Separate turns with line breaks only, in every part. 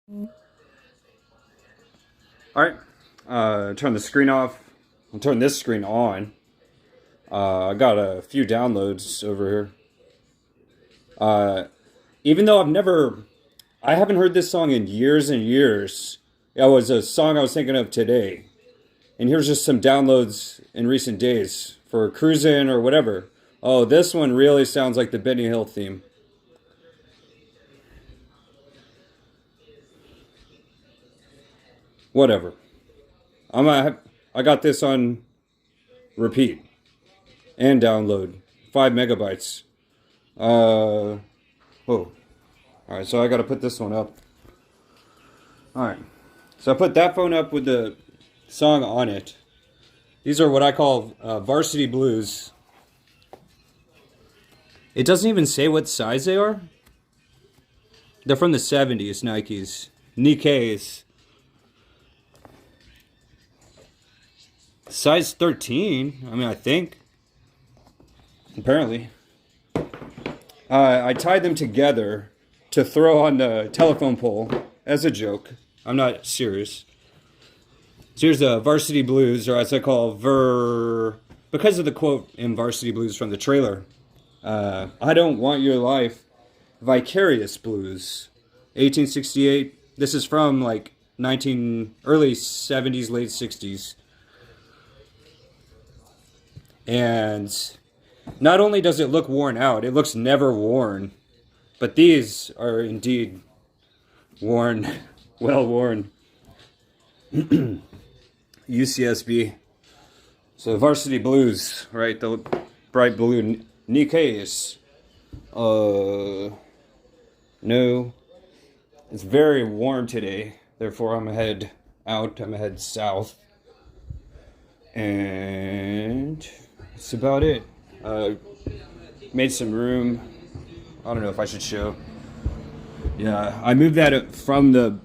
All right, turn the screen off. I'll turn this screen on. I got a few downloads over here. Even though I haven't heard this song in years and years. It was a song I was thinking of today. And here's just some downloads in recent days for cruising or whatever. Oh, this one really sounds like the Benny Hill theme. Whatever. I got this on repeat and download. 5 MB. Whoa. Alright, so I gotta put this one up. Alright. So I put that phone up with the song on it. These are what I call Varsity Blues. It doesn't even say what size they are. They're from the 70s, Nikes. Nikes. Size 13, I mean, I think. Apparently. I tied them together to throw on the telephone pole as a joke. I'm not serious. So here's the Varsity Blues, or as I call because of the quote in Varsity Blues from the trailer. I don't want your life, Vicarious Blues. 1868. This is from like early 70s, late 60s. And not only does it look worn out, it looks never worn. But these are indeed worn, well worn. UCSB. So Varsity Blues, right? The bright blue Nikes. No. It's very warm today. Therefore, I'm head out. I'm head south. And that's about it. Made some room. I don't know if I should show. Yeah, I moved that up from the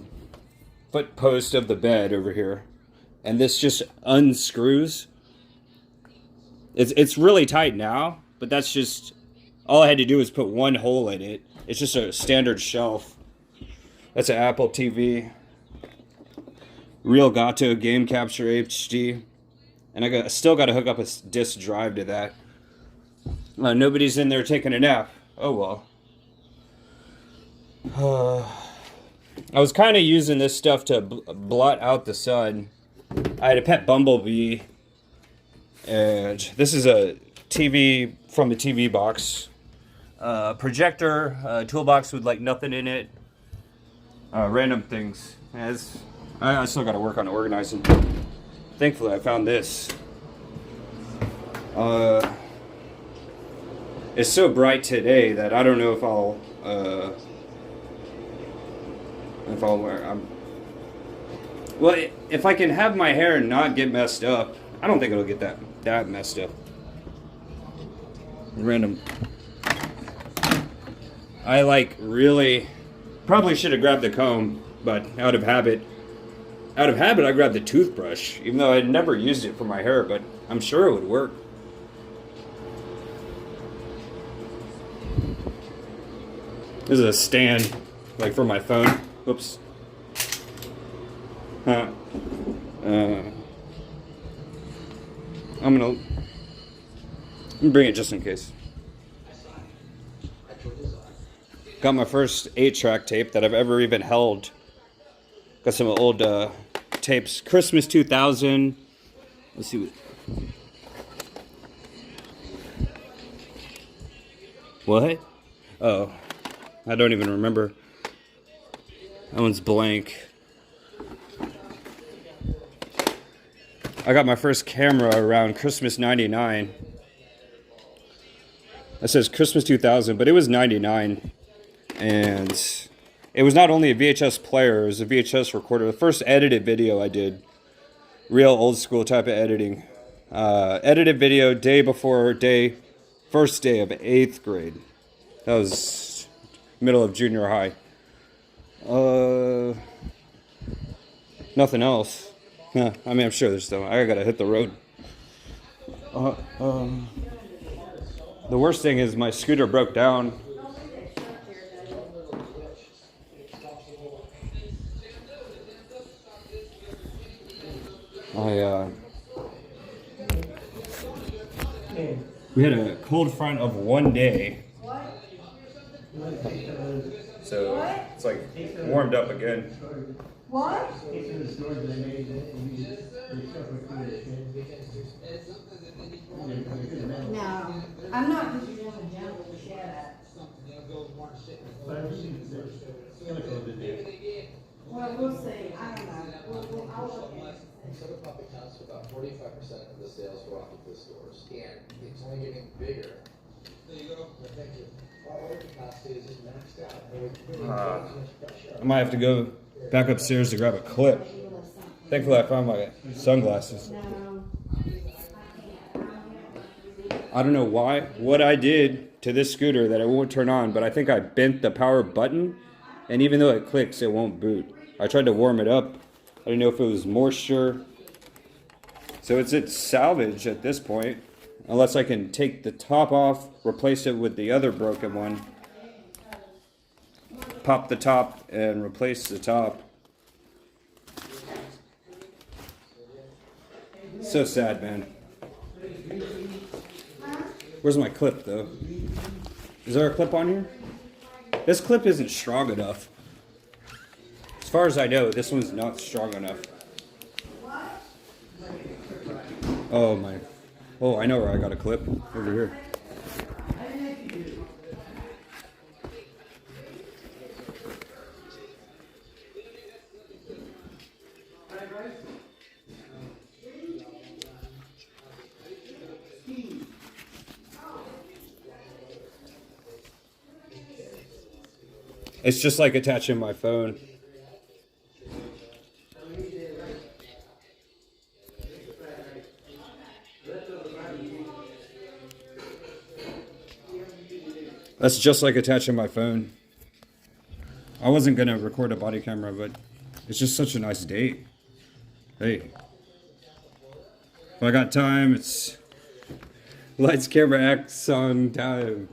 foot post of the bed over here. And this just unscrews. It's really tight now, but that's just, all I had to do was put one hole in it. It's just a standard shelf. That's an Apple TV. Real Gato Game Capture HD. And I still got to hook up a disk drive to that. Nobody's in there taking a nap. Oh well. I was kind of using this stuff to blot out the sun. I had a pet bumblebee. And this is a TV from the TV box. Projector, toolbox with like nothing in it. Random things. I still got to work on organizing. Thankfully, I found this. It's so bright today that I don't know if I'll wear. Well, if I can have my hair not get messed up, I don't think it'll get that messed up. Random. I really probably should have grabbed the comb, but out of habit, I grabbed the toothbrush, even though I had never used it for my hair, but I'm sure it would work. This is a stand, like for my phone. Oops. I'm gonna bring it just in case. Got my first 8-track tape that I've ever even held. Got some old tapes. Christmas 2000. Let's see what? Oh, I don't even remember. That one's blank. I got my first camera around Christmas 99. That says Christmas 2000, but it was 99. And it was not only a VHS player, it was a VHS recorder. The first edited video I did. Real old school type of editing. Edited video first day of 8th grade. That was middle of junior high. Nothing else. I mean, I'm sure there's still. I gotta hit the road. The worst thing is my scooter broke down. I we had a cold front of one day, so it's like warmed up again.
What? No, I'm not putting it in the jungle to share that. Well, we'll see. I don't know. I'll look at it.
Soda Pop accounts for about 45% of the sales for Octopus stores, and it's only getting bigger. There you go. Thank you. Our capacity is just maxed out.
I might have to go back upstairs to grab a clip. Thankfully, I found my sunglasses.
No.
I don't know what I did to this scooter that it won't turn on, but I think I bent the power button, and even though it clicks, it won't boot. I tried to warm it up. I didn't know if it was moisture. So it's at salvage at this point, unless I can take the top off, replace it with the other broken one, pop the top and replace the top. So sad, man. Where's my clip, though? Is there a clip on here? This clip isn't strong enough. As far as I know, this one's not strong enough. Oh my. Oh, I know where I got a clip. Over here. It's just like attaching my phone. That's just like attaching my phone. I wasn't gonna record a body camera, but it's just such a nice date. Hey. If I got time, it's lights, camera, action time.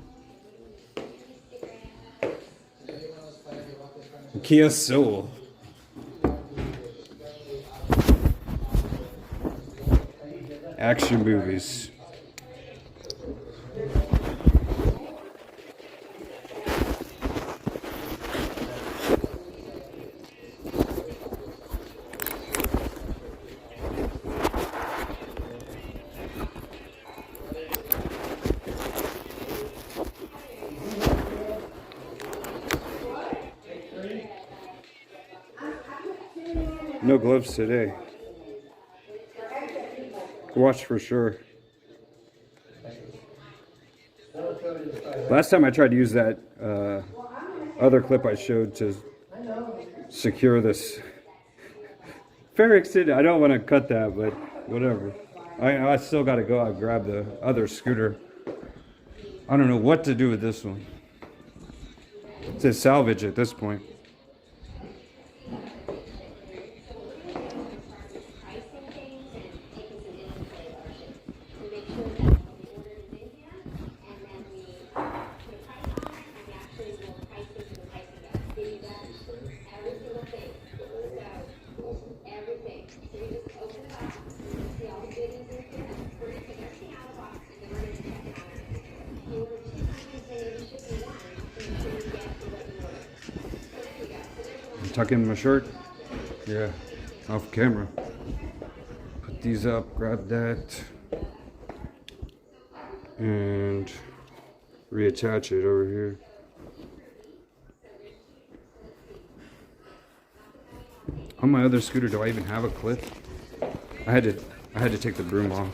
Kia Soul. Action movies. No gloves today. Watch for sure. Last time I tried to use that other clip I showed to secure this. Fair extent, I don't want to cut that, but whatever. I still got to go out and grab the other scooter. I don't know what to do with this one. It's a salvage at this point. Tuck in my shirt. Yeah, off camera. Put these up, grab that, and reattach it over here. On my other scooter, do I even have a clip? I had to take the broom off.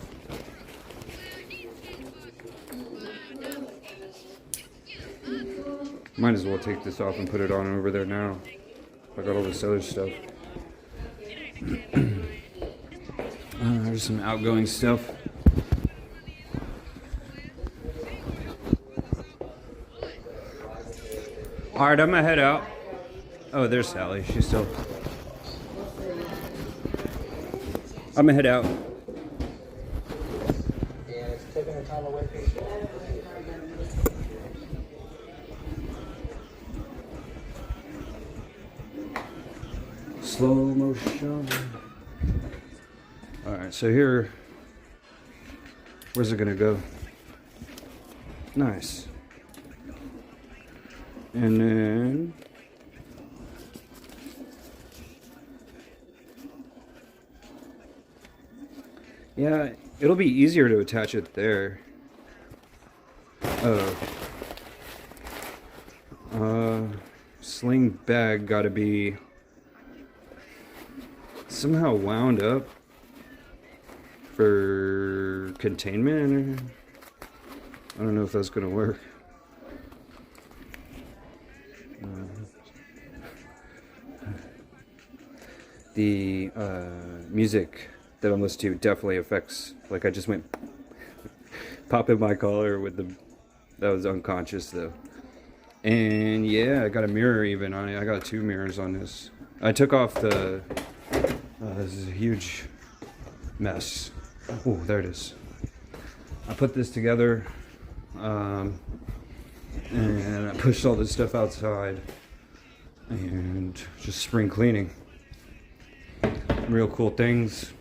Might as well take this off and put it on over there now. I got all this other stuff. There's some outgoing stuff. Alright, I'm gonna head out. Oh, there's Sally. She's still. I'm gonna head out. Slow motion. Alright, so here, where's it gonna go? Nice. And then yeah, it'll be easier to attach it there. Oh. Sling bag gotta be somehow wound up for containment. I don't know if that's gonna work. The music that I'm listening to definitely affects, like I just went pop in my collar with the, that was unconscious though. And yeah, I got a mirror even on it. I got 2 mirrors on this. I took off the, this is a huge mess. Oh, there it is. I put this together, and I pushed all this stuff outside, and just spring cleaning. Real cool things.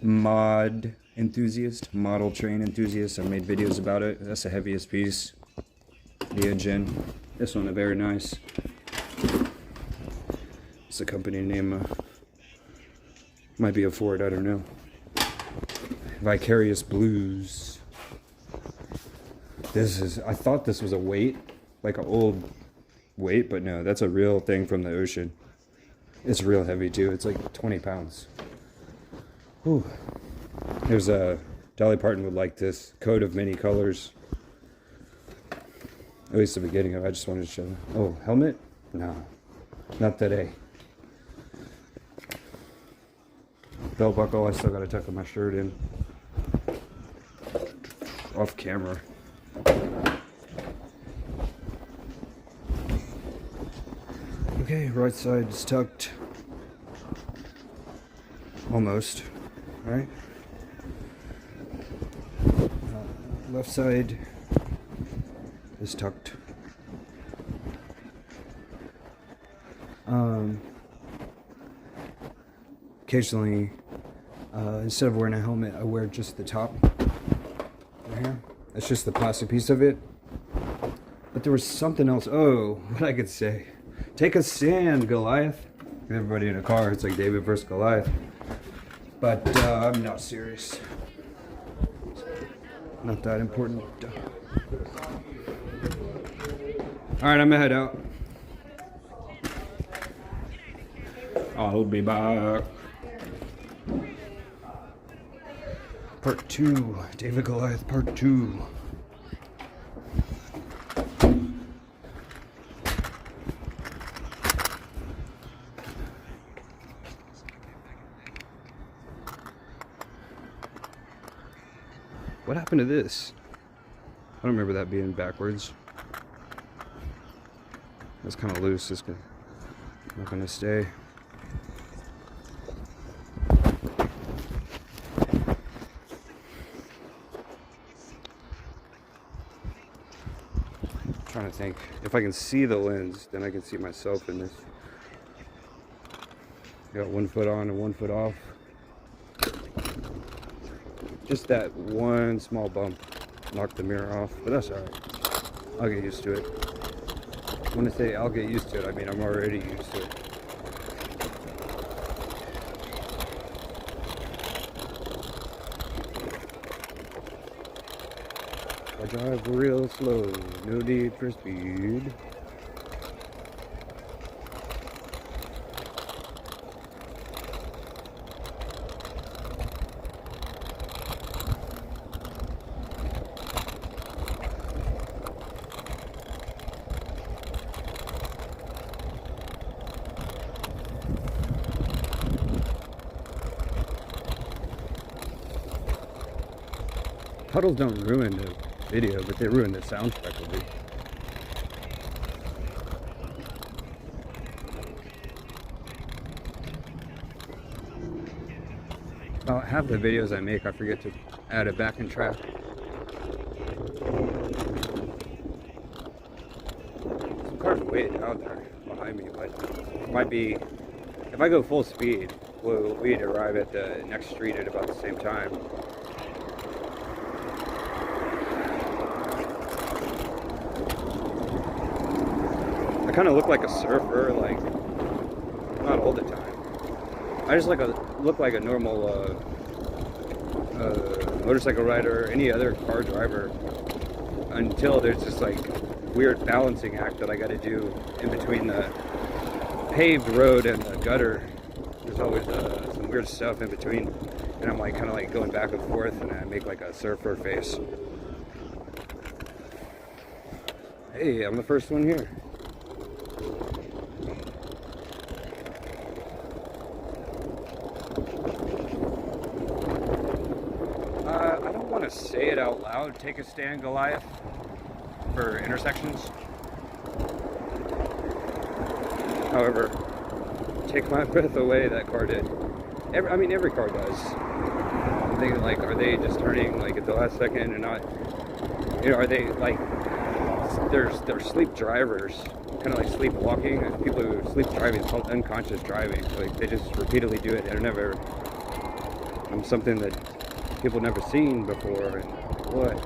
Mod enthusiast, model train enthusiast. I made videos about it. That's the heaviest piece. The engine. This one, a very nice. It's a company name. Might be a Ford, I don't know. Vicarious Blues. This is, I thought this was a weight, like an old weight, but no, that's a real thing from the ocean. It's real heavy too. It's like 20 pounds. Whew. There's a, Dolly Parton would like this. Coat of many colors. At least the beginning of it. I just wanted to show them. Oh, helmet? No, not today. Belt buckle, I still gotta tuck my shirt in. Off camera. Okay, right side is tucked. Almost. Right? Left side is tucked. Occasionally, instead of wearing a helmet, I wear just the top. Right here. That's just the plastic piece of it. But there was something else. Oh, what I could say. Take a stand, Goliath. Everybody in a car, it's like David versus Goliath. But I'm not serious. Not that important. Alright, I'm gonna head out. I'll be back. Part 2. David Goliath, part 2. What happened to this? I don't remember that being backwards. That's kind of loose. It's not gonna stay. I'm trying to think. If I can see the lens, then I can see myself in this. Got 1 foot on and 1 foot off. Just that one small bump knocked the mirror off, but that's alright. I'll get used to it. When I say I'll get used to it, I mean I'm already used to it. I drive real slow, no need for speed. Puddles don't ruin the video, but they ruin the soundtrack of it. About half the videos I make, I forget to add a backing track. Some cars way out there behind me, but it might be If I go full speed, we'd arrive at the next street at about the same time. I kind of look like a surfer, like, not all the time. I just look like a normal motorcycle rider or any other car driver, until there's this like weird balancing act that I got to do in between the paved road and the gutter. There's always some weird stuff in between, and I'm like kind of like going back and forth, and I make like a surfer face. Hey, I'm the first one here. I don't want to say it out loud. Take a stand, Goliath, for intersections. However, take my breath away, that car did. Every car does. I'm thinking, like, are they just turning, like, at the last second and not, are they, like, they're sleep drivers, kind of like sleepwalking, and people who sleep driving is called unconscious driving. Like, they just repeatedly do it, and never, something that people never seen before, and what?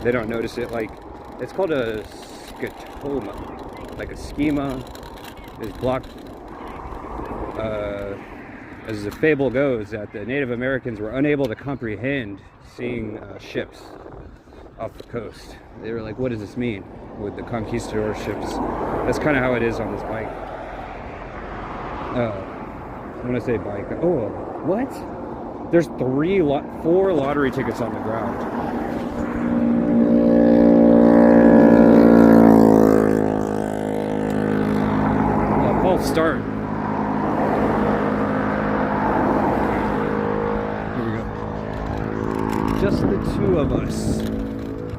They don't notice it, like, it's called a scotoma. Like a schema is blocked, as the fable goes, that the Native Americans were unable to comprehend seeing ships off the coast. They were like, what does this mean with the conquistador ships? That's kind of how it is on this bike. When I say bike, oh, what? There's 4 lottery tickets on the ground. False start. Here we go. Just the 2 of us.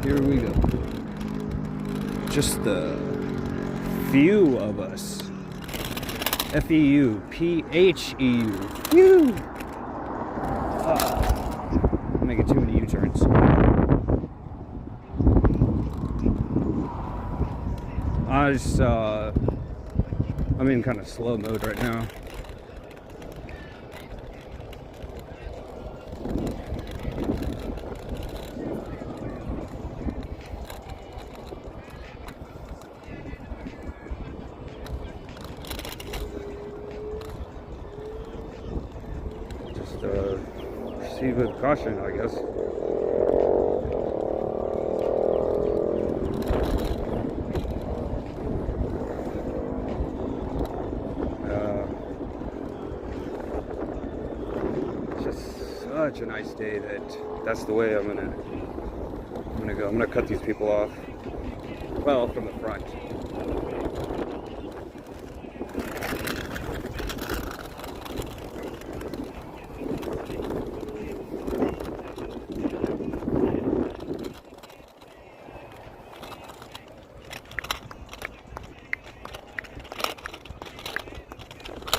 Here we go. Just the few of us. F-E-U-P-H-E-U. Phew! I'm making too many U-turns. I'm in kind of slow mode right now. Just proceed with caution, I guess. Such a nice day that's the way I'm gonna go. I'm gonna cut these people off. Well, from the front.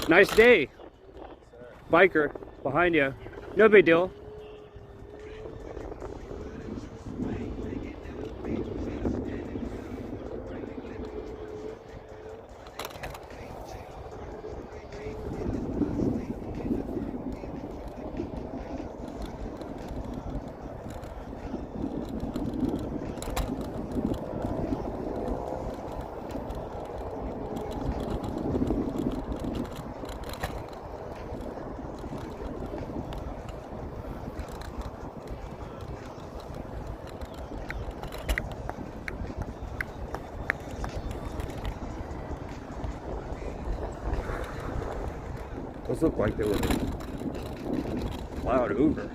Nice day, biker behind you. No big deal. Those look like they were plowed over.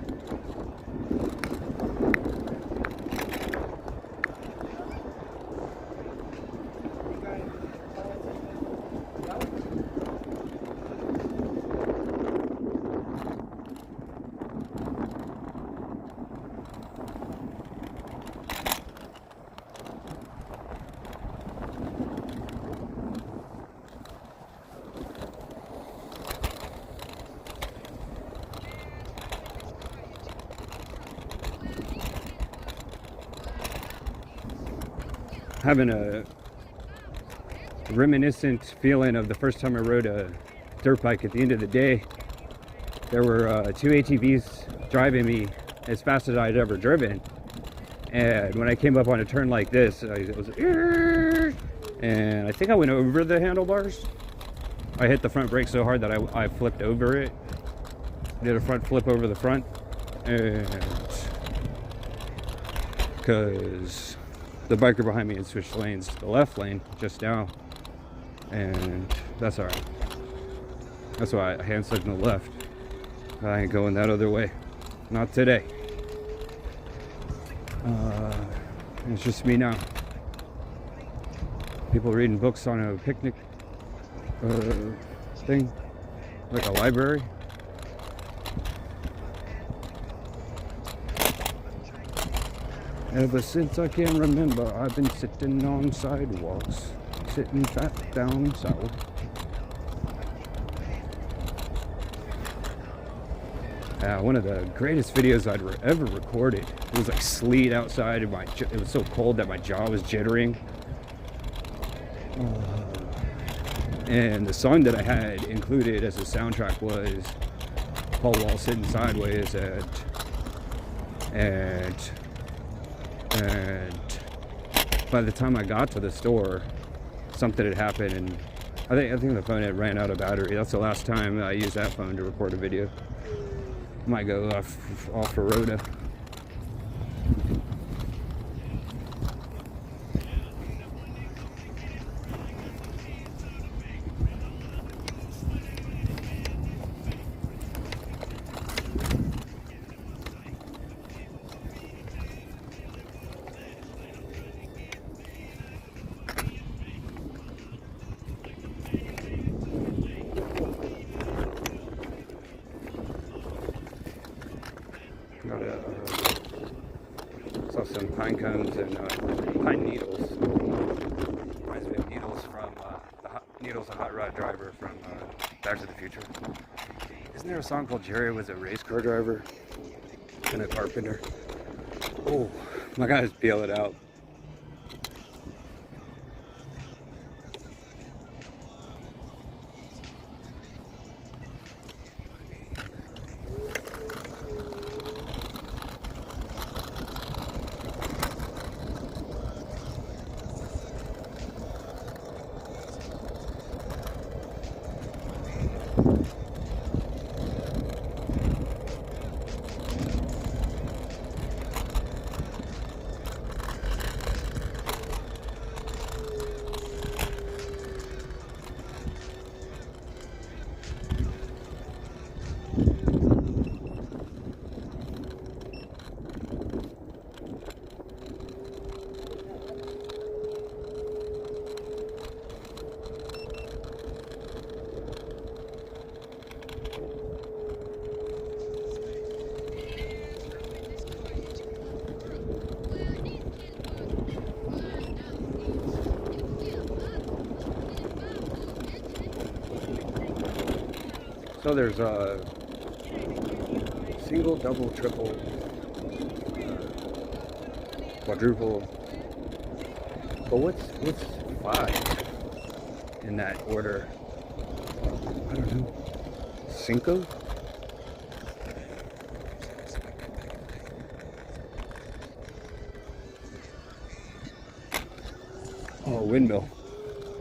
Having a reminiscent feeling of the first time I rode a dirt bike. At the end of the day, there were two ATVs driving me as fast as I'd ever driven. And when I came up on a turn like this, I was, and I think I went over the handlebars. I hit the front brake so hard that I flipped over it. Did a front flip over the front. And because the biker behind me had switched lanes to the left lane just now. And that's alright. That's why I hand signaled left. I ain't going that other way. Not today. It's just me now. People reading books on a picnic thing, like a library. Ever since I can remember, I've been sitting on sidewalks, sitting fat down south. One of the greatest videos I'd ever recorded. It was like sleet outside, and it was so cold that my jaw was jittering. And the song that I had included as a soundtrack was Paul Wall Sitting Sideways, and by the time I got to the store, something had happened, and I think the phone had ran out of battery. That's the last time I used that phone to record a video. Might go off for Rhoda. Saw some pine cones and pine needles. Reminds me of Needles from Needles, a hot rod driver from Back to the Future. Isn't there a song called Jerry was a race car driver and a carpenter? Oh, my guys peel it out. So there's a single, double, triple, quadruple. But what's 5 in that order? I don't know. Cinco? Oh, windmill.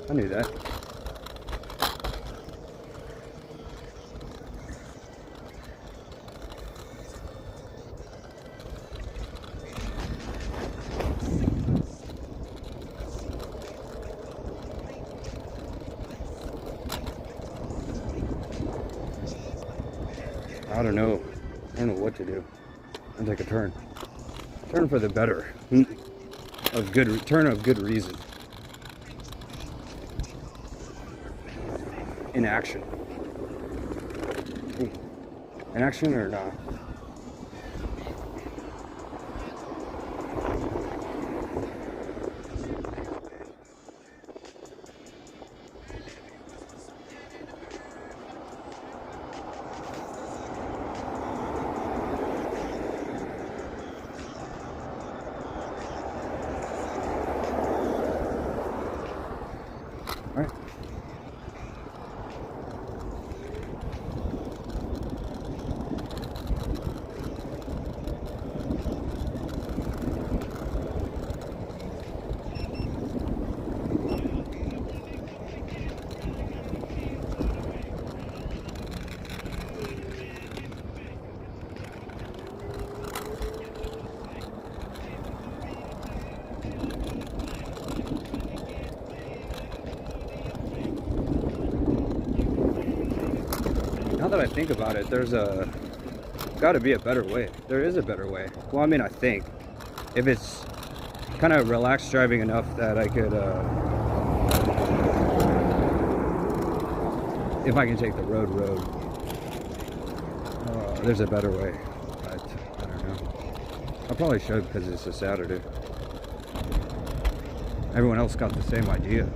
I knew that. I don't know. I don't know what to do. I'll take a turn. Turn for the better. Turn of good reason. In action. In action or not? All right. Now that I think about it, there's got to be a better way. There is a better way. Well, I mean, I think if it's kind of relaxed driving enough that I could, if I can take the road, there's a better way. But I don't know. I probably should because it's a Saturday. Everyone else got the same idea.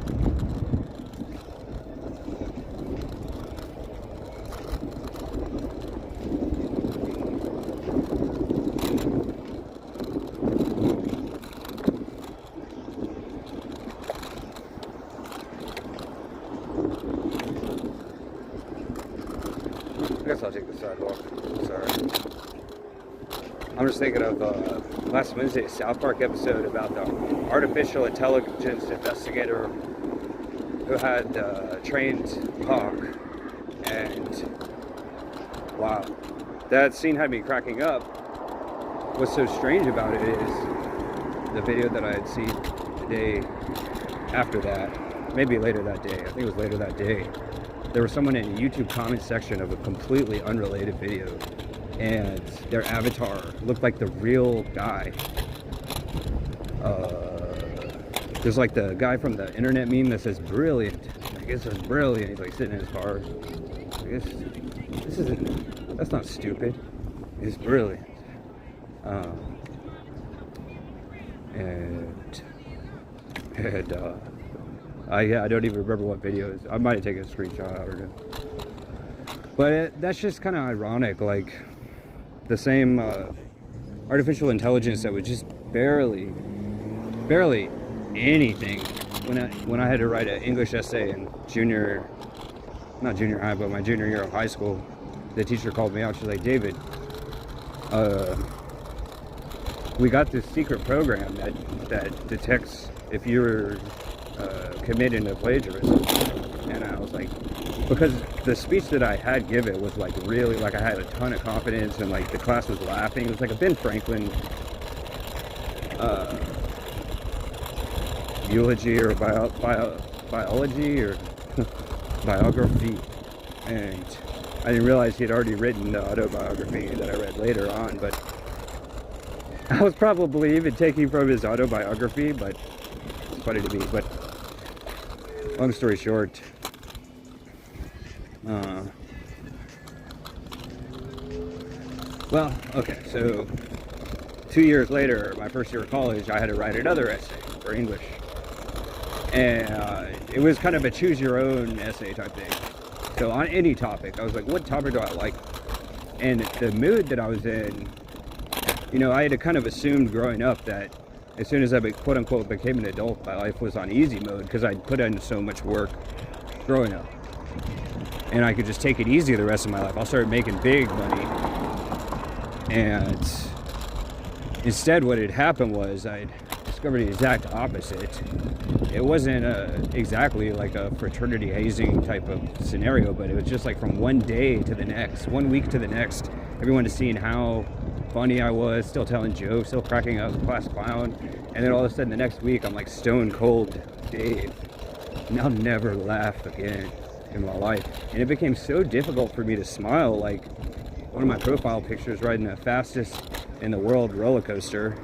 I guess I'll take the sidewalk. Sorry. I'm just thinking of last Wednesday's South Park episode about the artificial intelligence investigator who had trained Hawk. And wow, that scene had me cracking up. What's so strange about it is the video that I had seen the day after that, maybe later that day, I think it was later that day, there was someone in the YouTube comment section of a completely unrelated video, and their avatar looked like the real guy. There's like the guy from the internet meme that says brilliant. I guess it's brilliant. He's like sitting in his car. I guess this isn't, that's not stupid. It's brilliant. I don't even remember what video it is. I might have taken a screenshot. I don't know. But that's just kind of ironic. Like the same artificial intelligence that was just barely anything. When I had to write an English essay in not junior high, but my junior year of high school, the teacher called me out. She's like, David, we got this secret program that detects if you're committing a plagiarism. And I was like, because the speech that I had given was like really, like I had a ton of confidence and like the class was laughing. It was like a Ben Franklin eulogy or biology or biography. And I didn't realize he had already written the autobiography that I read later on, but I was probably even taking from his autobiography, but it's funny to me. But long story short, well, okay, so 2 years later, my first year of college, I had to write another essay for English. And it was kind of a choose your own essay type thing. So on any topic, I was like, what topic do I like? And the mood that I was in, you know, I had kind of assumed growing up that as soon as I quote unquote became an adult, my life was on easy mode because I'd put in so much work growing up. And I could just take it easy the rest of my life. I'll start making big money. And instead what had happened was I'd discovered the exact opposite. It wasn't exactly like a fraternity hazing type of scenario, but it was just like from one day to the next, 1 week to the next, everyone is seeing how funny I was, still telling jokes, still cracking up, class clown, and then all of a sudden the next week I'm like stone cold Dave, and I'll never laugh again in my life. And it became so difficult for me to smile. Like one of my profile pictures riding the fastest in the world roller coaster,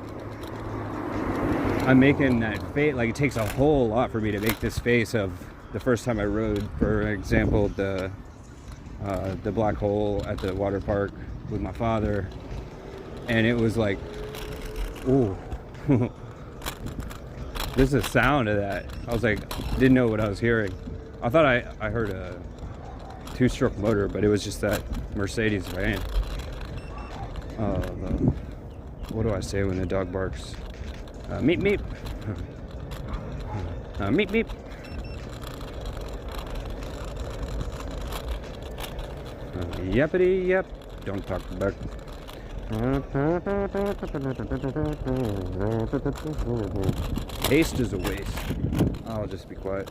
I'm making that face, like it takes a whole lot for me to make this face of the first time I rode, for example, the black hole at the water park with my father. And it was like, ooh, there's a sound of that. I was like, didn't know what I was hearing. I thought I heard a two-stroke motor, but it was just that Mercedes van. What do I say when the dog barks? Meep meep. Meep meep. Yepity yep. Don't talk about. Haste is a waste. I'll just be quiet.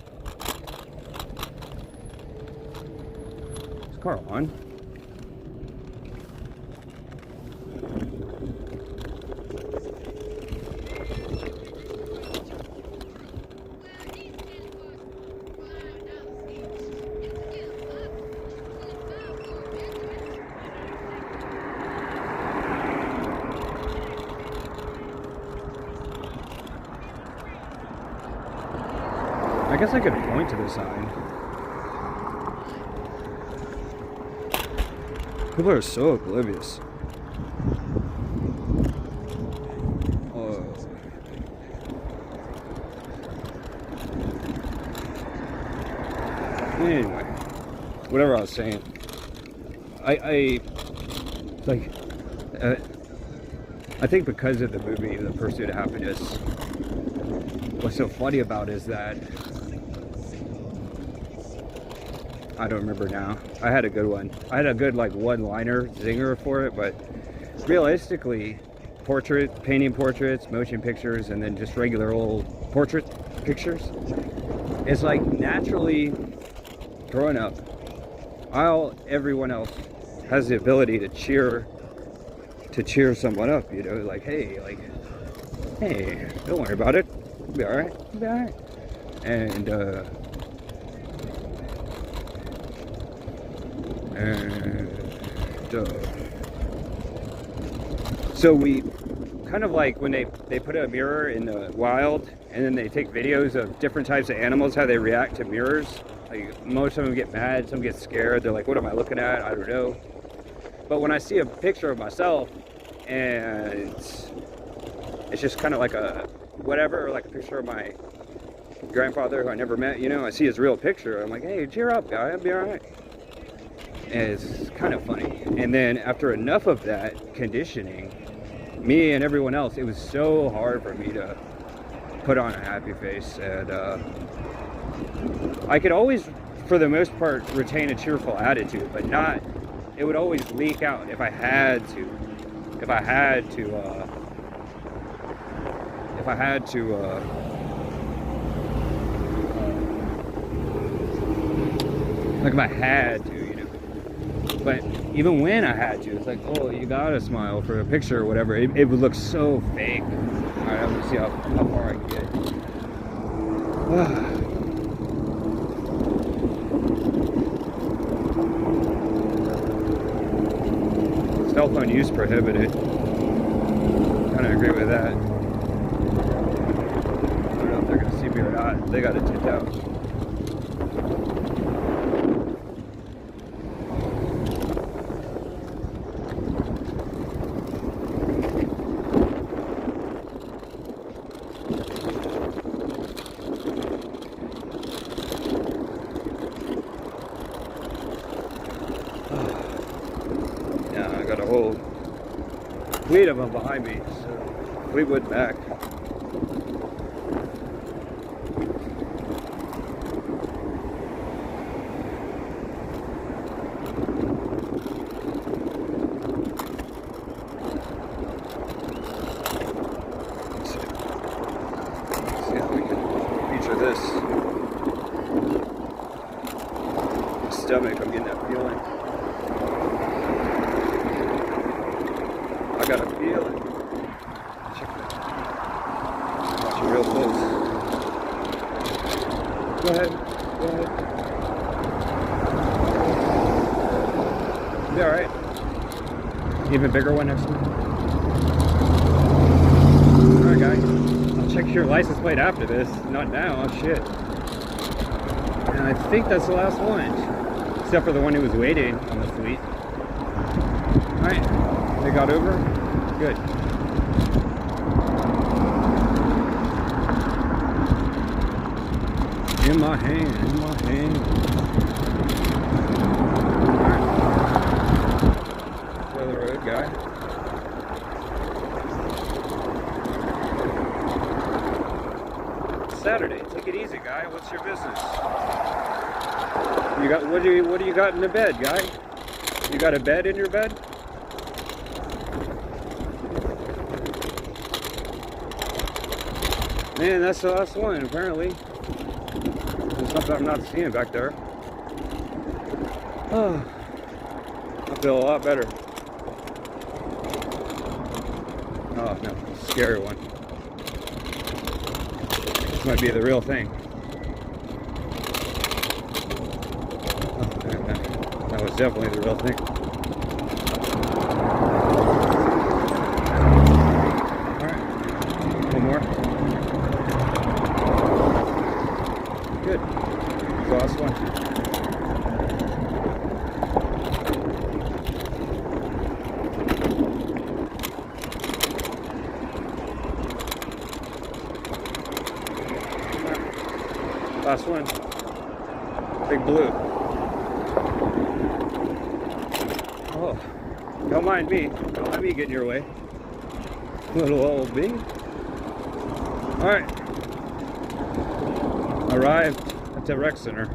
Is car on? I guess I could point to the sign. People are so oblivious. Oh. Anyway, whatever I was saying. I think because of the movie The Pursuit of Happiness, what's so funny about it is that I don't remember now. I had a good one. I had a good like one-liner zinger for it, but realistically, painting portraits, motion pictures, and then just regular old portrait pictures, it's like naturally growing up, everyone else has the ability to cheer someone up, you know, like, hey, don't worry about it. It'll be alright. It'll be alright. And so we kind of like when they put a mirror in the wild and then they take videos of different types of animals, how they react to mirrors. Like most of them get mad, some get scared. They're like, what am I looking at? I don't know. But when I see a picture of myself and it's just kind of like a whatever, or like a picture of my grandfather who I never met, you know, I see his real picture. I'm like, hey, cheer up, guy, I'll be all right. And it's kind of funny. And then after enough of that conditioning, me and everyone else, it was so hard for me to put on a happy face. And I could always, for the most part, retain a cheerful attitude, but not, it would always leak out if I had to. If I had to, you know. But even when I had to, it's like, oh, you gotta smile for a picture or whatever. It would look so fake. Alright, I'm gonna see how far I can get. Cell phone use prohibited. Kind of agree with that. I don't know if they're gonna see me or not. They got it tipped out. Got a whole fleet of them behind me, so Fleetwood Mac. Let's see how we can feature this. My stomach, I'm getting that feeling. I got a feeling. Check that. Watch it real close. Go ahead. Go ahead. Be alright. Even bigger one next to me. Alright, guys. I'll check your license plate after this. Not now. Oh, shit. And I think that's the last one. Except for the one who was waiting on the fleet. Alright. They got over? Good. In my hand, in my hand. Alright. Go the road, guy. It's Saturday. Take it easy, guy. What's your business? You got what do you got in the bed, guy? You got a bed in your bed? Man, that's the last one, apparently. There's something I'm not seeing back there. Oh, I feel a lot better. Oh, no, scary one. This might be the real thing. Oh, man. That was definitely the real thing. Alright, one more. Good. Last one. Last one. Big blue. Oh, don't mind me. Don't let me get in your way. Little old bee. Alright. Arrived at the rec center.